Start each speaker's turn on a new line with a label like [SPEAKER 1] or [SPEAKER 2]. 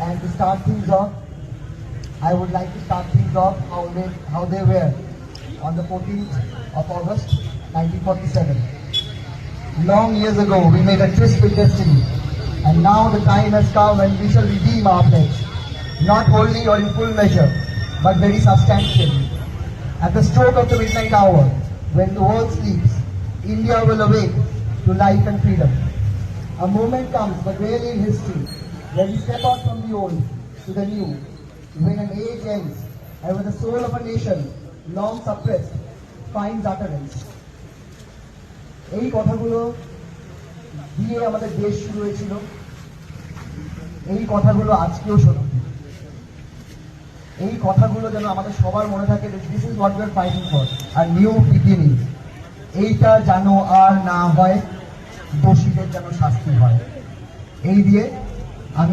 [SPEAKER 1] And to start things off, I would like to start things off how they were on the 14th of August 1947. Long years ago, we made a tryst with destiny, and now the time has come when we shall redeem our pledge, not wholly or in full measure, but very substantially. At the stroke of the midnight hour, when the world sleeps, India will awake to life and freedom. A moment comes, but rarely in history, when we step out from the old to the new, when an age ends, and when the soul of a nation, long suppressed, finds utterance. এই কথাগুলো দিয়ে আমাদের দেশ শুরু হয়েছিল, এই কথাগুলো আজকেও শোনো। এই কথাগুলো যেন আমাদের সবার মনে থাকে, this is what we are fighting for, আর নিউ বিগিনিং। এইটা যেন আর না হয়, দোষীদের যেন শাস্তি হয়। এই দিয়ে আমি